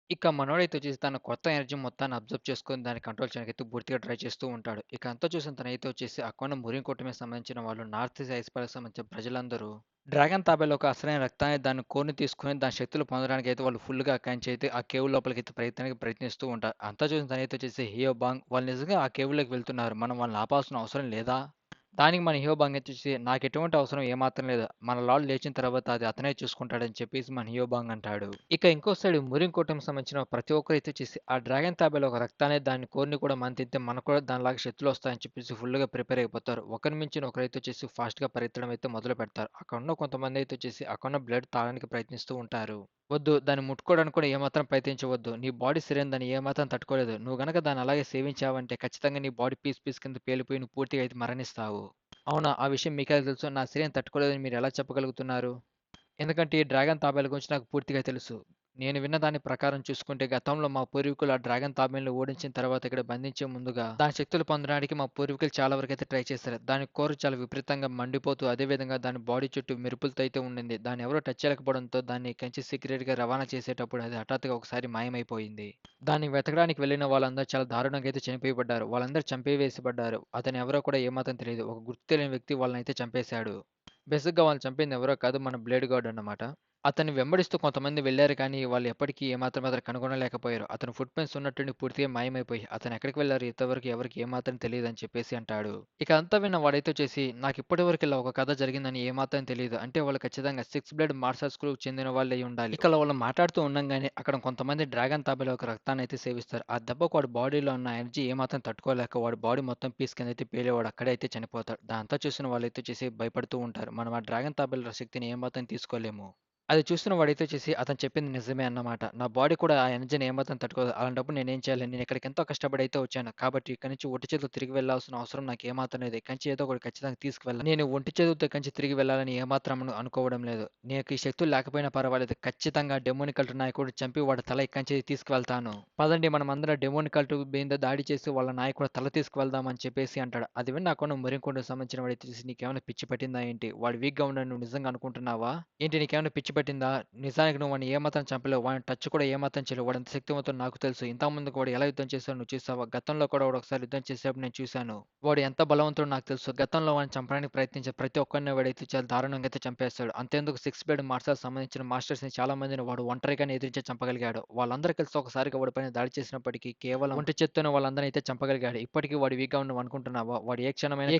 ఇక మనోడైతే వచ్చేసి తన కొత్త ఎనర్జీ మొత్తాన్ని అబ్జర్వ్ చేసుకొని దాన్ని కంట్రోల్ చేయడానికైతే పూర్తిగా ట్రై చేస్తూ ఉంటాడు. ఇక అంతా చూసిన తనైతే వచ్చేసి అక్కడున్న మురియంకోటమికి సంబంధించిన వాళ్ళు నార్త్ ఈస్ట్ ఐస్‌పర్‌కి సంబంధించిన ప్రజలందరూ డ్రాగన్ తాబేలు ఒక అసలైన రక్తాన్ని దాని కోర్‌ని తీసుకొని దాని శక్తులు పొందడానికైతే వాళ్ళు ఫుల్‌గా అక్కడి ఆ కేవ్ లోపలికైతే ప్రయత్నిస్తూ ఉంటారు. అంతా చూసిన తనైతే వచ్చేసి హియో బాంగ్ వాళ్ళు నిజంగా ఆ కేవ్‌లోకి వెళ్తున్నారు. మనం వాళ్ళని ఆపాల్సిన అవసరం లేదా? దానికి మన హియో బాంగ్ వచ్చేసి నాకెటువంటి అవసరం ఏమాత్రం లేదు. మన లార్డ్ లేచిన తర్వాత అది అతనే చూసుకుంటాడని చెప్పేసి మన హియో బాంగ్ అంటాడు. ఇక ఇంకో సైడ్ మురిన్ కూటమికి సంబంధించిన ప్రతి ఒక్కరైతే వచ్చేసి ఆ డ్రాగన్ తాబేలు ఒక రక్తాన్ని దాని కోర్‌ని కూడా మనం తింటే మనకు కూడా దానిలాగా శక్తులు వస్తాయని చెప్పేసి ఫుల్‌గా ప్రిపేర్ అయిపోతారు. ఒకరి మించిన ఒకరైతే వచ్చేసి ఫాస్ట్‌గా పరిగెత్తడం అయితే మొదలు పెడతారు. అక్కడున్న కొంతమంది అయితే వచ్చేసి అక్కడున్న బ్లడ్ తాగడానికి ప్రయత్నిస్తూ ఉంటారు. వద్దు. దాన్ని ముట్టుకోవడానికి కూడా ఏమాత్రం ప్రయత్నించవద్దు. నీ బాడీ శరీరం దాన్ని ఏమాత్రం తట్టుకోలేదు. నువ్వు గనక దాన్ని అలాగే సేవించావంటే ఖచ్చితంగా నీ బాడీ పీస్ పీస్ కింద పేలిపోయి నువ్వు పూర్తిగా అయితే మరణిస్తావు. అవునా? ఆ విషయం మీకెలా తెలుసు? నా శరీరం తట్టుకోలేదని మీరెలా చెప్పగలుగుతున్నారు? ఎందుకంటే ఈ డ్రాగన్ తాబేలు గురించి నాకు పూర్తిగా తెలుసు. నేను విన్న దాని ప్రకారం చూసుకుంటే గతంలో మా పూర్వీకులు ఆ డ్రాగన్ తాబేలుని ఓడించిన తర్వాత ఇక్కడ బంధించే ముందుగా దాని శక్తులు పొందడానికి మా పూర్వీకులు చాలా వరకైతే ట్రై చేశారు. దాని కోర చాలా విపరీతంగా మండిపోతూ అదే విధంగా దాని బాడీ చుట్టూ మెరుపులతో అయితే ఉండింది. దాన్ని ఎవరో టచ్ చేయలేకపోవడంతో దాన్ని కంచి సీక్రెట్‌గా రవాణా చేసేటప్పుడు అది హఠాత్తుగా ఒకసారి మాయమైపోయింది. దాన్ని వెతకడానికి వెళ్ళిన వాళ్ళందరూ చాలా దారుణంగా అయితే చనిపోయబడ్డారు. వాళ్ళందరూ చంపివేసిబడ్డారు. అతను ఎవరో కూడా ఏమాత్రం తెలీదు. ఒక గుర్తు తెలియని వ్యక్తి వాళ్ళనైతే చంపేశాడు. బేసిక్‌గా వాళ్ళని చంపింది ఎవరో కాదు మన బ్లేడ్ గార్డ్ అన్నమాట. అతన్ని వెంబడిస్తూ కొంతమంది వెళ్లారు కానీ, వాళ్ళు ఎప్పటికీ ఏమాత్రం అతన్ని కనుగొనలేకపోయారు. అతని ఫుట్ ప్రింట్స్ ఉన్నట్టుండి పూర్తిగా మాయమైపోయి, అతను ఎక్కడికి వెళ్లారు ఇంతవరకు ఎవరికీ ఏమాత్రం తెలీదని చెప్పేసి అంటాడు. ఇక అంతా విన్న వాడైతే వచ్చేసి, నాకిప్పటివరకు ఇలా ఒక కథ జరిగిందని ఏమాత్రం తెలీదు. అంటే వాళ్ళు ఖచ్చితంగా సిక్స్ బ్లేడ్ మార్షల్ స్కూల్‌కి చెందిన వాళ్ళై ఉండాలి. ఇక వాళ్ళు మాట్లాడుతూ ఉండంగానే, అక్కడ కొంతమంది డ్రాగన్ తాబేలు ఒక రక్తాన్నయితే సేవిస్తారు. ఆ దెబ్బకు వాడి బాడీలో ఉన్న ఎనర్జీ ఏమాత్రం తట్టుకోలేక, వాడి బాడీ మొత్తం పీస్ కిందైతే పేలి వాడు అక్కడే అయితే చనిపోతాడు. దాంతా చూసిన వాళ్ళైతే వచ్చేసి భయపడుతూ ఉంటారు. మనం ఆ డ్రాగన్ తాబేలు శక్తిని ఏమాత్రం తీసుకోలేము. అది చూసిన వాడైతే వచ్చేసి అతను చెప్పింది నిజమే అన్నమాట. నా బాడీ కూడా ఆ ఎనర్జీని ఏమాత్రం తట్టుకోదు. అలాంటప్పుడు నేనేం చేయాలి? నేను ఇక్కడికి ఎంతో కష్టపడి అయితే వచ్చాను. కాబట్టి ఇక్కడి నుంచి ఒట్టి చేతులతో తిరిగి వెళ్ళాల్సిన అవసరం నాకు ఏమాత్రం లేదు. ఇక్కడి నుంచి ఏదో ఒకటి ఖచ్చితంగా తీసుకువెళ్ళాలి. నేను ఒంటి చేతులతో ఇక్కడి నుంచి తిరిగి వెళ్ళాలని ఏమాత్రం అనుకోవడం లేదు. నీకు ఈ శక్తులు లేకపోయినా పర్వాలేదు. ఖచ్చితంగా డెమోనిక్ కల్ట్ నాయకుడిని చంపి వాడి తల ఇక్కడి నుంచి తీసుకువెళ్తాను. పదండి మనమందరం డెమోనిక్ కల్ట్ మీద దాడి చేసి వాళ్ళ నాయకుడి తల తీసుకువెళ్దాం అని చెప్పేసి అంటాడు. అది విని నాకున్న మరింకొండకు సంబంధించిన వాడైతే చూసి నీకేమైనా పిచ్చి పట్టిందా ఏంటి? వాడు వీక్‌గా ఉన్నాడని నువ్వు నిజంగా అనుకుంటున్నావా? ఏంటి నీకేమైనా పిచ్చి పట్టిందా? నిజానికి నువ్వు వాడిని ఏమాత్రం చంపలేవు. వాడిని టచ్ కూడా ఏమాత్రం చేయలేవు. వాడెంత శక్తివంతుడో నాకు తెలుసు. ఇంతకుముందు వాడు ఎలా యుద్ధం చేశాడో నువ్వు చూసావా? గతంలో కూడా వాడు ఒకసారి యుద్ధం చేసేటప్పుడు నేను చూశాను. వాడు ఎంత బలవంతుడో నాకు తెలుసు. గతంలో వాడిని చంపడానికి ప్రయత్నించే ప్రతి ఒక్కరిని వాడైతే చాలా దారుణంగా అయితే చంపేస్తాడు. అంతెందుకు సిక్స్ బ్లేడ్ మార్షల్స్ సంబంధించిన మాస్టర్స్‌ని చాలా మందిని వాడు ఒంటరిగానే ఎదిరించి చంపగలిగాడు. వాళ్ళందరూ కలిసి ఒకసారిగా వాడి పైన దాడి చేసినప్పటికీ కేవలం ఒంటి చేత్తోనే వాళ్ళందరిని అయితే చంపగలిగాడు. ఇప్పటికి వాడు వీక్‌గా ఉన్నావు అనుకుంటున్నావా? వాడు ఏ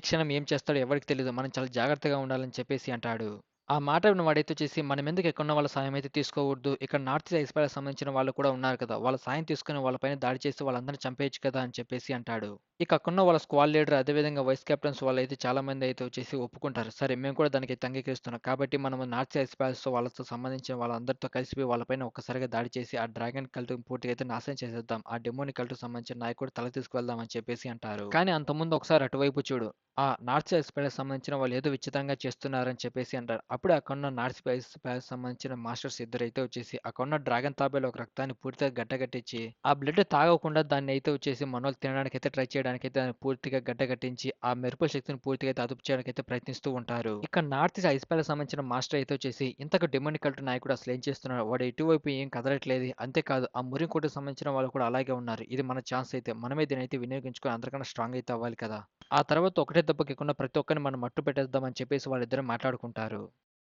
క్షణం ఏం చేస్తాడో ఎవరికీ తెలీదు. మనం చాలా జాగ్రత్తగా ఉండాలని చెప్పేసి అంటాడు. ఆ మాట విన్న వాడైతే వచ్చేసి మనమెందుకు ఎక్కడున్న వాళ్ళ సాయం అయితే తీసుకోకూడదు. ఇక్కడ నార్త్ ఈస్ట్ ఐస్‌పైర్‌కి సంబంధించిన వాళ్ళు కూడా ఉన్నారు కదా! వాళ్ళ సాయం తీసుకొని వాళ్ళ పైన దాడి చేసి వాళ్ళందరిని చంపేయొచ్చు కదా! అని చెప్పేసి అంటాడు. ఇక అక్కడున్న వాళ్ళ స్క్వాడ్ లీడర్ అదేవిధంగా వైస్ కెప్టెన్స్ వాళ్ళైతే చాలా మంది అయితే వచ్చేసి ఒప్పుకుంటారు. సరే మేము కూడా దానికైతే అంగీకరిస్తున్నాం. కాబట్టి మనము నార్త్ ఈస్ట్ ఐస్‌పైర్స్ వాళ్ళతో సంబంధించిన వాళ్ళందరితో కలిసిపోయి వాళ్ళ పైన ఒక్కసారిగా దాడి చేసి ఆ డ్రాగన్ కల్ట్‌ని పూర్తిగా అయితే నాశనం చేసేద్దాం. ఆ డెమోనిక్ కల్ట్‌కి సంబంధించిన నాయకుడు తల తీసుకువెళ్దాం అని చెప్పేసి అంటారు. కానీ అంతకుముందు ఒకసారి అటువైపు చూడు. ఆ నార్త్ సైడ్ స్పైస్‌కి సంబంధించిన వాళ్ళు ఏదో విచిత్రంగా చేస్తున్నారని చెప్పేసి అంటారు. అప్పుడే అక్కడున్న నార్త్ స్పైస్‌కి సంబంధించిన మాస్టర్స్ ఇద్దరైతే వచ్చేసి అక్కడున్న డ్రాగన్ తాబేలు ఒక రక్తాన్ని పూర్తిగా గడ్డకట్టించి, ఆ బ్లడ్ తాగకుండా దాన్నయితే వచ్చేసి మనోళ్ళు తినడానికైతే ట్రై చేయడానికైతే దాన్ని పూర్తిగా గడ్డకట్టించి, ఆ మెరుపుల శక్తిని పూర్తిగా అయితే అదుపు చేయడానికైతే ప్రయత్నిస్తూ ఉంటారు. ఇక నార్త్ ఈస్ట్ ఐస్‌పైర్‌కి సంబంధించిన మాస్టర్ అయితే వచ్చేసి ఇంతకు డెమోనిక్ కల్ట్ నాయకుడు అసలేం చేస్తున్నాడు? వాడు ఎటువైపు ఏం కదలట్లేదు. అంతేకాదు ఆ మురికోటకి సంబంధించిన వాళ్ళు కూడా అలాగే ఉన్నారు. ఇది మన ఛాన్స్ అయితే. మనమే దీన్నైతే వినియోగించుకొని అందరికన్నా స్ట్రాంగ్ అయితే అవ్వాలి కదా! ఆ తర్వాత ఒకటే దెబ్బకెక్కకుండా ప్రతి ఒక్కరిని మనం మట్టు పెట్టేద్దామని చెప్పేసి వాళ్ళిద్దరూ మాట్లాడుకుంటారు.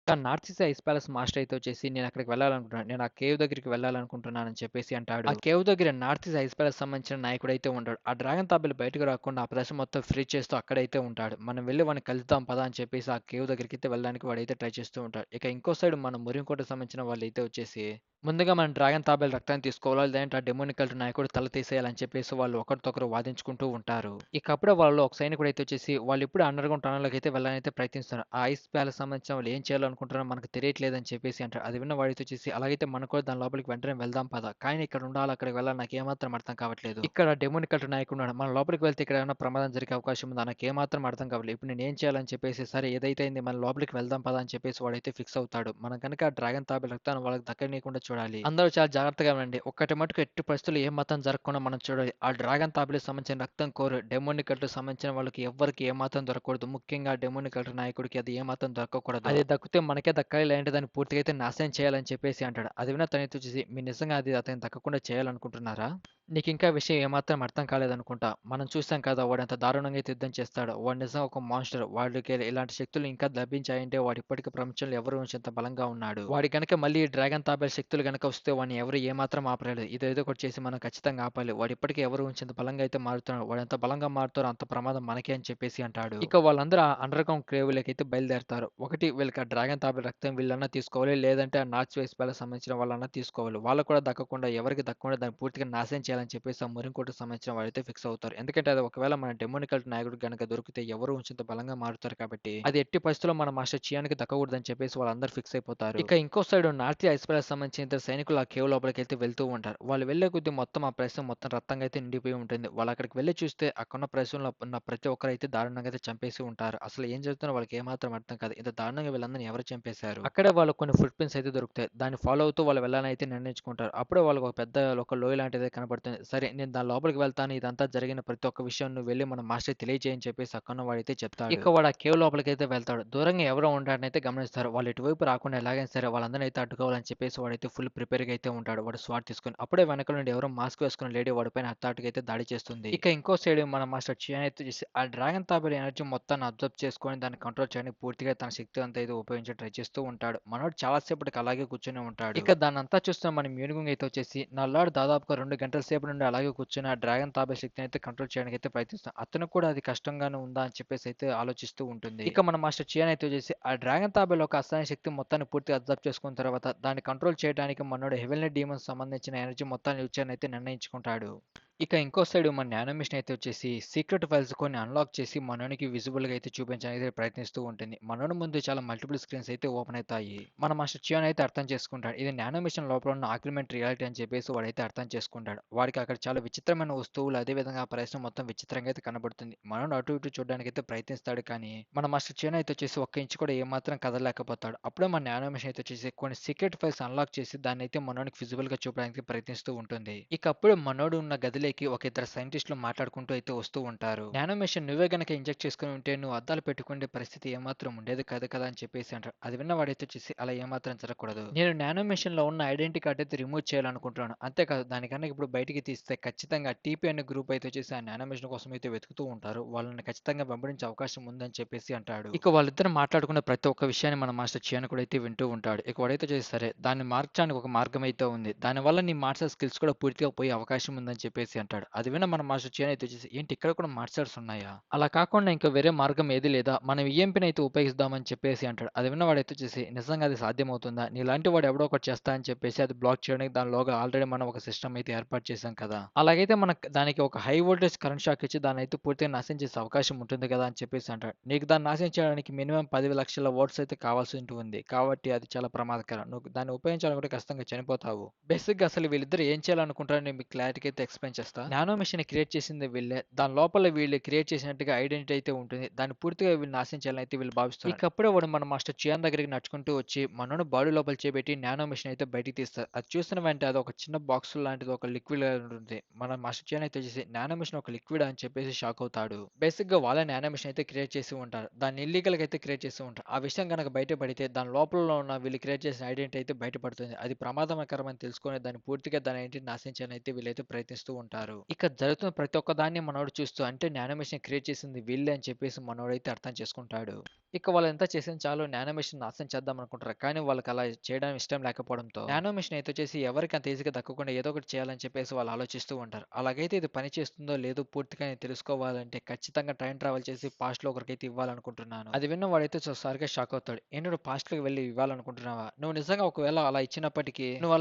కానీ north east ice palace master అయితే వచ్చేసి నేనక్కడికి వెళ్ళాలనుకుంటున్నాను. నేను ఆ కేవ్ దగ్గరికి వెళ్ళాలనుకుంటున్నానని చెప్పేసి అంటాడు. ఆ కేవ్ దగ్గర నార్త్ ఈస్ట్ ఐస్ ప్యాలెస్ సంబంధించిన నాయకుడైతే ఉంటాడు. ఆ డ్రాగన్ తాబేలు బయటకు రాకుండా ఆ ప్రదేశం మొత్తం ఫ్రీజ్ చేస్తూ అక్కడైతే ఉంటాడు. మనం వెళ్లి వాడిని కలుద్దాం పదా అని చెప్పేసి ఆ కేవ్ దగ్గరికైతే వెళ్ళడానికి వాడైతే ట్రై చేస్తూ ఉంటాడు. ఇక ఇంకో సైడ్ మన మురింకోటకి సంబంధించిన వాళ్ళైతే వచ్చేసి ముందుగా మనం డ్రాగన్ తాబేలు రక్తాన్ని తీసుకోవాలా లేదంటే ఆ డెమోనిక్ కల్ట్ నాయకుడు తల తీసేయాలని చెప్పేసి వాళ్ళు ఒకరితో ఒకరు వాదించుకుంటూ ఉంటారు. ఇక అప్పుడే వాళ్ళలో ఒక సైనికుడు అయితే వచ్చేసి వాళ్ళు ఇప్పుడు అండర్ గ్రౌండ్ టనల్‌లోకి అయితే వెళ్ళాలని ప్రయత్నిస్తున్నారు. ఆ ఐస్ ప్యాలెస్ సంబంధించిన వాళ్ళు ఏం చేయాలనుకుంటున్నారో మనకు తెలియట్లేదని చెప్పేసి అంటాడు. అది విన్న వాడైతే వచ్చేసి అలాగైతే మనం కూడా దాని లోపలికి వెంటనే వెళ్దాం పద. కానీ ఇక్కడ ఉండాలా? అక్కడికి వెళ్ళాలి నాకు ఏమాత్రం అర్థం కావట్లేదు. ఇక్కడ డెమోనిక్ కల్ట్ నాయకుడు ఉన్నాడు. మనం లోపలికి వెళ్తే ఇక్కడ ఏమైనా ప్రమాదం జరిగే అవకాశం ఉందా? నాకు ఏమాత్రం అర్థం కావట్లేదు. ఇప్పుడు నేను ఏం చేయాలని చెప్పేసి సరే ఏదైతే అయింది మనం లోపలికి వెళ్దాం పద అని చెప్పేసి వాడైతే ఫిక్స్ అవుతాడు. మనం గనుక ఆ డ్రాగన్ తాబేలు రక్తాన్ని వాళ్ళకి దక్కనీయకుండా చూడాలి. అందరూ చాలా జాగ్రత్తగా వినండి. ఒక్కటి మటుకు ఎట్టి పరిస్థితుల్లో ఏ మాత్రం జరగకుండా మనం చూడాలి. ఆ డ్రాగన్ తాబేలుకి సంబంధించిన రక్తం కోరు డెమోనిక్ కల్టర్‌కి సంబంధించిన వాళ్ళకి ఎవ్వరికీ ఏమాత్రం దొరకకూడదు. ముఖ్యంగా డెమోనిక్ కల్టర్ నాయకుడికి అది ఏమాత్రం దొరకకూడదు. అది దక్కితే మనకే దక్కాలి. లేదంటే దాన్ని పూర్తిగా అయితే నాశనం చేయాలని చెప్పేసి అంటాడు. అది విన్న తనయుత వచ్చేసి మీరు నిజంగా అది అతనికి దక్కకుండా చేయాలనుకుంటున్నారా? నీకింకా విషయం ఏమాత్రం అర్థం కాలేదనుకుంటా. మనం చూసాం కదా వాడెంత దారుణంగా అయితే యుద్ధం చేస్తాడో. వాడు నిజంగా ఒక మాన్‌స్టర్. వాడికి ఇలాంటి శక్తులు ఇంకా లభించాయంటే వాడు ఇప్పటికి ప్రపంచంలో ఎవరు ఉంచేంత బలంగా ఉన్నాడు. వాడి గనక మళ్ళీ ఈ డ్రాగన్ తాబేలు శక్తులు గనక వస్తే వాడిని ఎవరు ఏమాత్రం ఆపలేరు. ఇదేదో ఒకటి చేసి మనం ఖచ్చితంగా ఆపాలి. వాడు ఇప్పటికి ఎవరు ఉంచేంత బలంగా అయితే మారుతున్నాడు. వాడెంత బలంగా మారుతారో అంత ప్రమాదం మనకే అని చెప్పేసి అంటాడు. ఇక వాళ్ళందరూ ఆ అండర్‌గ్రౌండ్ కేవ్‌లోకైతే బయలుదేరతారు. ఒకటి వీళ్ళకి ఆ డ్రాగన్ తాబేలు రక్తం వీళ్ళన్నా తీసుకోవాలి. లేదంటే ఆ నార్త్ వెస్ట్ ప్యాలెస్‌కి సంబంధించిన వాళ్ళన్నా తీసుకోవాలి. వాళ్ళకి కూడా దక్కకుండా ఎవరికీ దక్కకుండా దాన్ని పూర్తిగా నాశనం చేయాలని చెప్పేసి ఆ మురింకోటకి సంబంధించిన వాళ్ళైతే ఫిక్స్ అవుతారు. ఎందుకంటే అది ఒకవేళ మన డెమోనికల్ నాయకుడికి గనక దొరికితే ఎవరు ఉంచేంత బలంగా మారుతారు కాబట్టి అది ఎట్టి పరిస్థితుల్లో మన మాస్టర్ చియాన్‌కి దక్కకూడదని చెప్పేసి వాళ్ళందరూ ఫిక్స్ అయిపోతారు. ఇక ఇంకో సైడ్ నార్త్ ఐస్ ప్యాలెస్‌కి సంబంధించిన ఇద్దరు సైనికులు ఆ కేవ్ లోపలికైతే వెళ్తూ ఉంటారు. వాళ్ళు వెళ్ళే కొద్దీ మొత్తం ఆ ప్రదేశం మొత్తం రక్తంగా అయితే నిండిపోయి ఉంటుంది. వాళ్ళు అక్కడికి వెళ్లి చూస్తే అక్కడున్న ప్రదేశంలో ఉన్న ప్రతి ఒక్కరైతే దారుణంగా అయితే చంపేసి ఉంటారు. అసలు ఏం జరుగుతుందో వాళ్ళకి ఏమాత్రం అర్థం కాదు. ఇంత దారుణంగా వీళ్ళందరిని ఎవరు చంపేశారు? అక్కడే వాళ్ళకి కొన్ని ఫుట్ ప్రింట్స్ అయితే దొరుకుతాయి. దాన్ని ఫాలో అవుతూ వాళ్ళు వెళ్ళాలని అయితే నిర్ణయించుకుంటారు. అప్పుడే వాళ్ళకి ఒక పెద్ద ఒక లోయ లాంటిది కనపడుతుంది. సరే నేను దాని లోపలికి వెళ్తాను. ఇదంతా జరిగిన ప్రతి ఒక్క విషయం నువ్వు వెళ్లి మన మాస్టర్‌కి తెలియజేయని చెప్పేసి అక్కడున్న వాడైతే చెప్తాడు. ఇక వాడు ఆ కేవ్ లోపలికైతే వెళ్తాడు. దూరంగా ఎవరో ఉంటాడనైతే గమనిస్తారు. వాళ్ళు ఇటువైపు రాకుండా ఎలాగైనా సరే వాళ్ళందరిని అయితే అడ్డుకోవాలని చెప్పేసి వాడైతే ఫుల్ ప్రిపేర్‌గా అయితే ఉంటాడు. వాడు స్వాట్ తీసుకొని. అప్పుడే వెనక నుండి ఎవరో మాస్క్ వేసుకున్న లేడీ వాడిపైన హఠాత్తుగా అయితే దాడి చేస్తుంది. ఇక ఇంకో సైడ్ మన మాస్టర్ చియాన్ అయితే చేసి ఆ డ్రాగన్ తాబేలు ఎనర్జీ మొత్తాన్ని అబ్జర్వ్ చేసుకొని దాన్ని కంట్రోల్ చేయడానికి పూర్తిగా తన శక్తి అంతా అయితే ఉపయోగించి ట్రై చేస్తూ ఉంటాడు. మనోడు చాలా సేపటికి అలాగే కూర్చొని ఉంటాడు. ఇక దాన్నంతా చూస్తున్న మన మ్యూనిగుంగ్ అయితే వచ్చేసి నల్లాడు దాదాపుగా 2 గంటల సేపు నుండి అలాగే కూర్చొని ఆ డ్రాగన్ తాబేలు శక్తిని అయితే కంట్రోల్ చేయడానికి అయితే ప్రయత్నిస్తాడు. అతనికి కూడా అది కష్టంగానే ఉందా అని చెప్పేసి అయితే ఆలోచిస్తూ ఉంటుంది. ఇక మన మాస్టర్ చియాన్ అయితే వచ్చేసి ఆ డ్రాగన్ తాబేలు ఒక అసహాయ శక్తి మొత్తాన్ని పూర్తిగా అబ్జర్వ్ చేసుకున్న తర్వాత దాన్ని కంట్రోల్ చేయడానికి మనోడు హెవెన్లీ డీమన్స్ సంబంధించిన ఎనర్జీ మొత్తాన్ని యూజ్ చేయని అయితే నిర్ణయించుకుంటాడు. ఇక ఇంకో సైడ్ మన నానో మిషన్ అయితే వచ్చేసి సీక్రెట్ ఫైల్స్ కొన్ని అన్లాక్ చేసి మనోనికి విజిబుల్‌గా అయితే చూపించడానికి అయితే ప్రయత్నిస్తూ ఉంటుంది. మనోడి ముందు చాలా మల్టిపుల్ స్క్రీన్స్ అయితే ఓపెన్ అయితాయి. మన మాస్టర్ చియాన్ అయితే అర్థం చేసుకుంటాడు. ఇది నానో మిషన్ లోపల ఉన్న ఆగ్మెంటెడ్ రియాలిటీ అని చెప్పేసి వాడైతే అర్థం చేసుకుంటాడు. వాడికి అక్కడ చాలా విచిత్రమైన వస్తువులు అదే విధంగా ఆ ప్రదేశం మొత్తం విచిత్రంగా అయితే కనబడుతుంది. మనోడు అటు ఇటు చూడడానికి అయితే ప్రయత్నిస్తాడు కానీ మన మాస్టర్ చియాన్ అయితే వచ్చేసి ఒక్క ఇంచు కూడా ఏమాత్రం కదలలేకపోతాడు. అప్పుడే మన నానో మిషన్ అయితే వచ్చేసి కొన్ని సీక్రెట్ ఫైల్స్ అన్లాక్ చేసి దాన్ని అయితే మనోడికి విజిబుల్‌గా చూపడానికి ప్రయత్నిస్తూ ఉంటుంది. ఇక అప్పుడే మనోడు ఉన్న గదిలోకి ఒక ఇద్దరు సైంటిస్టులు మాట్లాడుకుంటూ అయితే వస్తూ ఉంటారు. నానో మెషిన్ నువ్వే గనక ఇంజెక్ట్ చేసుకుని ఉంటే నువ్వు అద్దాలు పెట్టుకునే పరిస్థితి ఏమాత్రం ఉండేది కాదు కదా అని చెప్పేసి అంటారు. అది విన్న వాడైతే వచ్చేసి అలా ఏమాత్రం జరగకూడదు. నేను నానో మెషిన్ లో ఉన్న ఐడెంటిటీ కార్డ్ అయితే రిమూవ్ చేయాలనుకుంటున్నాను. అంతేకాదు దానికన్నా ఇప్పుడు బయటికి తీస్తే ఖచ్చితంగా టీపీ అనే గ్రూప్ అయితే వచ్చేసి ఆ నానో మెషిన్ కోసం అయితే వెతుకుతూ ఉంటారు. వాళ్ళని ఖచ్చితంగా వెంబడించే అవకాశం ఉందని చెప్పేసి అంటాడు. ఇక వాళ్ళిద్దరు మాట్లాడుకున్న ప్రతి ఒక్క విషయాన్ని మన మాస్టర్ చియాన్ కూడా అయితే వింటూ ఉంటాడు. ఇక వాడైతే వచ్చేసి సరే దాన్ని మార్చడానికి ఒక మార్గం అయితే ఉంది. దానివల్ల నీ మార్షల్ స్కిల్స్ కూడా పూర్తిగా పోయే అవకాశం ఉందని చెప్పేసి అంటాడు. అది విన్న మన మాస్టర్ చియాన్ అయితే వచ్చేసి ఏంటి ఇక్కడ కూడా మార్షల్స్ ఉన్నాయా? అలా కాకుండా ఇంకా వేరే మార్గం ఏది లేదా? మనం ఈఎంపీని అయితే ఉపయోగిద్దామని చెప్పేసి అంటాడు. అది విన్న వాడైతే వచ్చేసి నిజంగా అది సాధ్యమవుతుందా? నీలాంటి వాడు ఎవడో ఒకటి చేస్తా అని చెప్పేసి అది బ్లాక్ చేయడానికి దానిలోగా ఆల్రెడీ మనం ఒక సిస్టమ్ అయితే ఏర్పాటు చేశాం కదా! అలాగైతే మనకు దానికి ఒక హై వోల్టేజ్ కరెంట్ షాక్ ఇచ్చి దాన్ని అయితే పూర్తిగా నాశనం చేసే అవకాశం ఉంటుంది కదా! అని చెప్పేసి అంటాడు. నీకు దాన్ని నాశనం చేయడానికి మినిమమ్ 10,00,000 వోల్ట్స్ అయితే కావాల్సి ఉంటుంది. కాబట్టి అది చాలా ప్రమాదకరం. నువ్వు దాన్ని ఉపయోగించాలనుకుంటే ఖచ్చితంగా చనిపోతావు. బేసిక్‌గా అసలు వీళ్ళిద్దరూ ఏం చేయాలనుకుంటారో నేను మీకు క్లారిటీగా అయితే ఎక్స్‌ప్లెయిన్ చేస్తా. నానో మెషిన్‌ని క్రియేట్ చేసింది వీళ్ళే. దాని లోపల వీళ్ళు క్రియేట్ చేసినట్టుగా ఐడెంటిటీ అయితే ఉంటుంది. దాన్ని పూర్తిగా వీళ్ళు నాశనం చేయాలని అయితే వీళ్ళు భావిస్తున్నారు. ఇక అప్పుడే వాడు మన మాస్టర్ చియాన్ దగ్గరికి నడుచుకుంటూ వచ్చి మనోడు బాడీ లోపల చేపెట్టి నానో మెషిన్ అయితే బయటికి తీస్తారు. అది చూసిన వెంటనే అది ఒక చిన్న బాక్స్ లాంటిది ఒక లిక్విడ్ ఉంటుంది. మన మాస్టర్ చియాన్ అయితే వచ్చేసి నానో మెషిన్ ఒక లిక్విడ్ అని చెప్పేసి షాక్ అవుతాడు. బేసిక్‌గా వాళ్ళే నానో మెషిన్ అయితే క్రియేట్ చేసి ఉంటారు. దాన్ని ఇల్లీగల్‌గా అయితే క్రియేట్ చేసి ఉంటారు. ఆ విషయం గనక బయటపడితే దాని లోపల ఉన్న వీళ్ళు క్రియేట్ చేసిన ఐడెంటిటీ అయితే బయటపడుతుంది. అది ప్రమాదకరం అని తెలుసుకొని దాన్ని పూర్తిగా దాని ఐడెంటిటీని నాశనం చేయాలని అయితే వీళ్ళైతే ప్రయత్నిస్తూ ఉంటారు. ఇక జరుగుతున్న ప్రతి ఒక్క దాన్ని మనోడు చూస్తూ అంటే నానోమేషన్ క్రియేట్ చేసింది వీళ్ళే అని చెప్పేసి మనోడైతే అర్థం చేసుకుంటాడు. ఇక వాళ్ళంతా చేసింది చాలు నానోమేషన్ నాశనం చేద్దాం అనుకుంటారు. కానీ వాళ్ళకి అలా చేయడం ఇష్టం లేకపోవడంతో నానోమేషన్ అయితే వచ్చేసి ఎవరికి అంత ఈజీగా దక్కకుండా ఏదో ఒకటి చేయాలని చెప్పేసి వాళ్ళు ఆలోచిస్తూ ఉంటారు. అలాగైతే ఇది పని చేస్తుందో లేదో పూర్తిగా నేను తెలుసుకోవాలంటే ఖచ్చితంగా టైం ట్రావెల్ చేసి పాస్ట్ లో ఒకరికైతే ఇవ్వాలనుకుంటున్నాను. అది విన్న వాడైతే ఒకసారిగా షాక్ అవుతాడు. ఏంటి నువ్వు పాస్ట్ లోకి వెళ్ళి ఇవ్వాలనుకుంటున్నావా? నువ్వు నిజంగా ఒకవేళ అలా